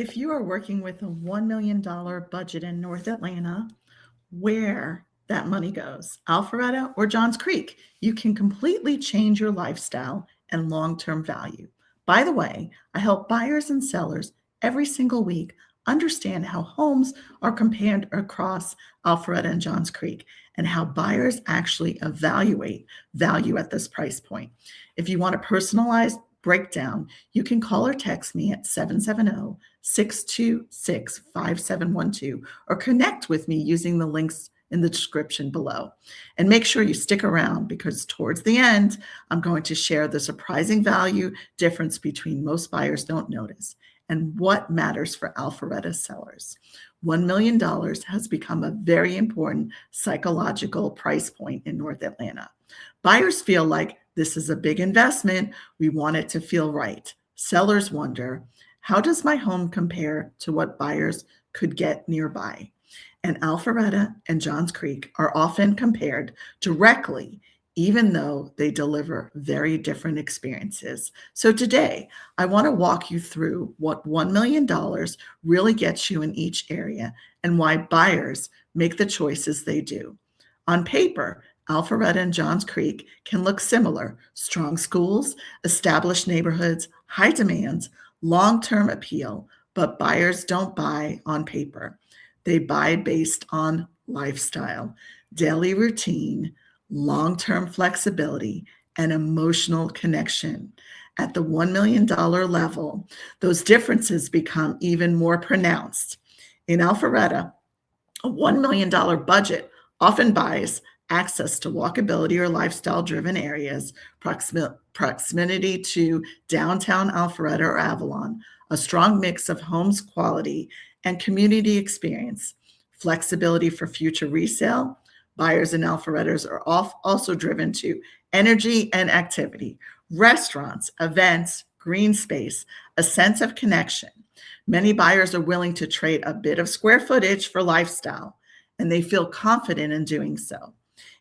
If you are working with a $1 million budget in North Atlanta, where that money goes, Alpharetta or Johns Creek, you can completely change your lifestyle and long-term value. By the way, I help buyers and sellers every single week understand how homes are compared across Alpharetta and Johns Creek and how buyers actually evaluate value at this price point. If you want a personalized breakdown, you can call or text me at 770-626-5712 or connect with me using the links in the description below. And make sure you stick around because towards the end, I'm going to share the surprising value difference between most buyers don't notice and what matters for Alpharetta sellers. $1 million has become a very important psychological price point in North Atlanta. Buyers feel like this is a big investment. We want it to feel right. Sellers wonder, how does my home compare to what buyers could get nearby? And Alpharetta and Johns Creek are often compared directly, even though they deliver very different experiences. So today, I want to walk you through what $1 million really gets you in each area and why buyers make the choices they do. On paper, Alpharetta and Johns Creek can look similar: strong schools, established neighborhoods, high demand, long-term appeal, but buyers don't buy on paper. They buy based on lifestyle, daily routine, long-term flexibility, and emotional connection. At the $1 million level, those differences become even more pronounced. In Alpharetta, a $1 million budget often buys access to walkability or lifestyle-driven areas, proximity to downtown Alpharetta or Avalon, a strong mix of homes quality and community experience, flexibility for future resale. Buyers in Alpharettas are also driven to energy and activity, restaurants, events, green space, a sense of connection. Many buyers are willing to trade a bit of square footage for lifestyle, and they feel confident in doing so.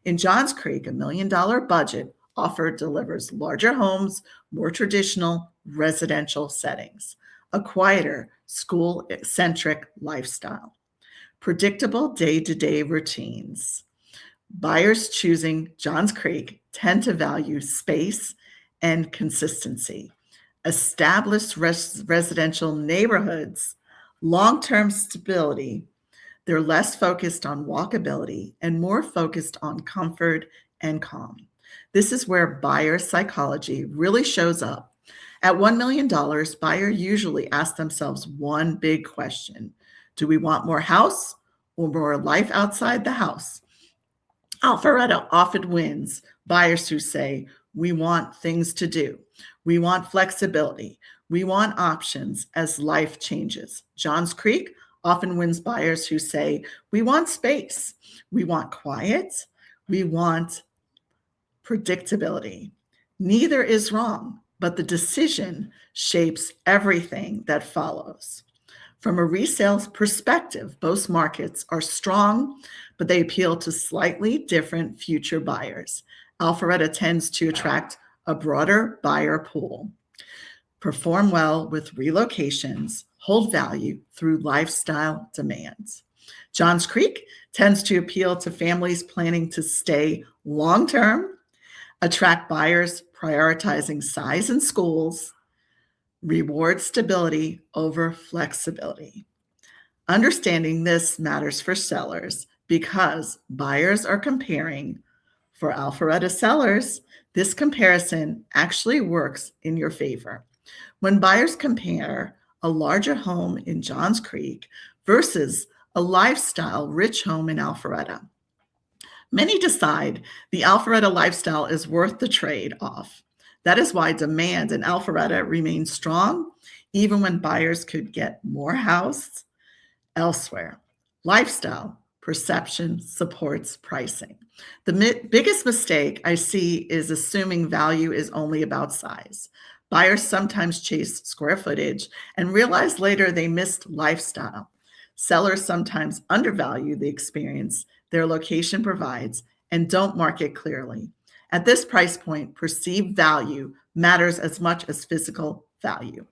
In Johns Creek, a $1 million budget offer delivers larger homes, more traditional residential settings, a quieter, school-centric lifestyle, predictable day-to-day routines. Buyers choosing Johns Creek tend to value space and consistency, established residential neighborhoods, long-term stability. They're less focused on walkability and more focused on comfort and calm. This is where buyer psychology really shows up. At $1 million, buyers usually ask themselves one big question: do we want more house or more life outside the house? Alpharetta often wins buyers who say, we want things to do. We want flexibility. We want options as life changes. Johns Creek often wins buyers who say, we want space. We want quiet. We want predictability. Neither is wrong, but the decision shapes everything that follows. From a resale perspective, both markets are strong, but they appeal to slightly different future buyers. Alpharetta tends to attract a broader buyer pool, perform well with relocations, hold value through lifestyle demands. Johns Creek tends to appeal to families planning to stay long-term, attract buyers prioritizing size and schools, reward stability over flexibility. Understanding this matters for sellers because buyers are comparing. For Alpharetta sellers, this comparison actually works in your favor. When buyers compare a larger home in Johns Creek versus a lifestyle-rich home in Alpharetta, many decide the Alpharetta lifestyle is worth the trade-off. That is why demand in Alpharetta remains strong, even when buyers could get more house elsewhere. Lifestyle perception supports pricing. The biggest mistake I see is assuming value is only about size. Buyers sometimes chase square footage and realize later they missed lifestyle. Sellers sometimes undervalue the experience their location provides and don't market clearly. At this price point, perceived value matters as much as physical value.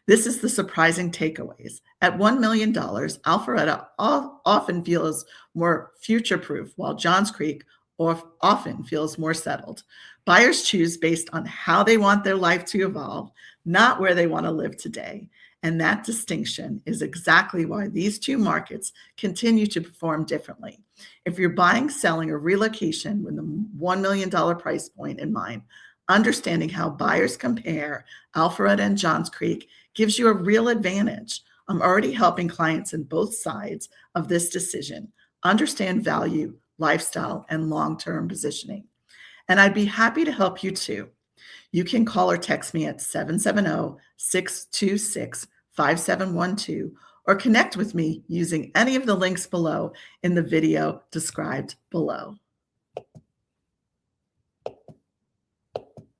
This is the surprising takeaways. At $1 million, Alpharetta often feels more future-proof, while Johns Creek often feels more settled. Buyers choose based on how they want their life to evolve, not where they want to live today. And that distinction is exactly why these two markets continue to perform differently. If you're buying, selling, or relocation with the $1 million price point in mind, understanding how buyers compare Alpharetta and Johns Creek gives you a real advantage. I'm already helping clients in both sides of this decision understand value, lifestyle, and long-term positioning. And I'd be happy to help you too. You can call or text me at 770-626-5712 or connect with me using any of the links below in the video described below.